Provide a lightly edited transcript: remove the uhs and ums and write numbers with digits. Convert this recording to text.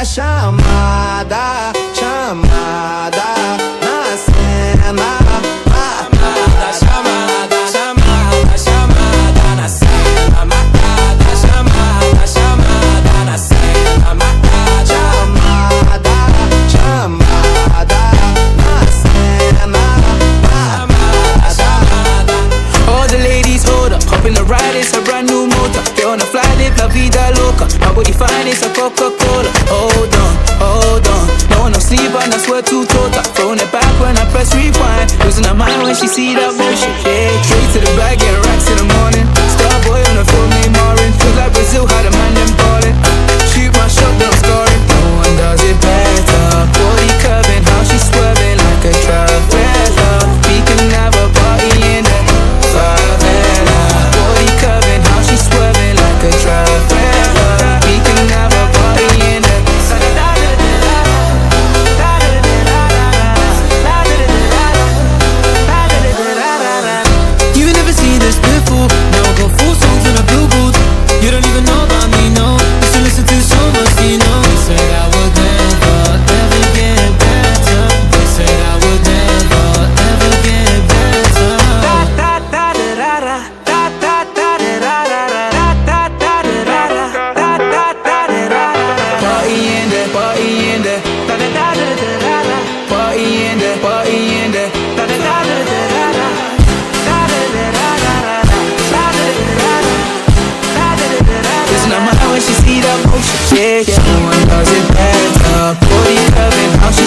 chamada, chamada na cena. Chamada, chamada, chamada na cena. Marcada, chamada, chamada na cena. Marcada, chamada, chamada na cena. Chamada. All the ladies hold up, hop in the ride, it's a brand new motor. They on a fly, live la vida loca. My body fine, it's a Coca-Cola. Hold on, hold on. No one no sleep and I swear to total. Throwing it back when I press rewind. Losing her mind when she see that motion. Yeah, straight to the bag, get racks in the morning. Starboy on the phone, name Marin. Feel like Brazil, how the man them ballin'. Shoot my shot, then I'm scoring. No one does it better. Body curving, how she swerving like a trafficker. We can have a party in the favela. Body curving, how she swerving like a trafficker. We can have a party in the You never seen this before. Now I got 4 songs in a billboard. You don't even know about me, no. Used to listen to so much, you know. They said I would never, ever get better. They said I would never, ever get better. party in there, party in there. Party in there, party in there. Listen, I'm out when she see that motion. Yeah, yeah. No one does it better. Body curving, how she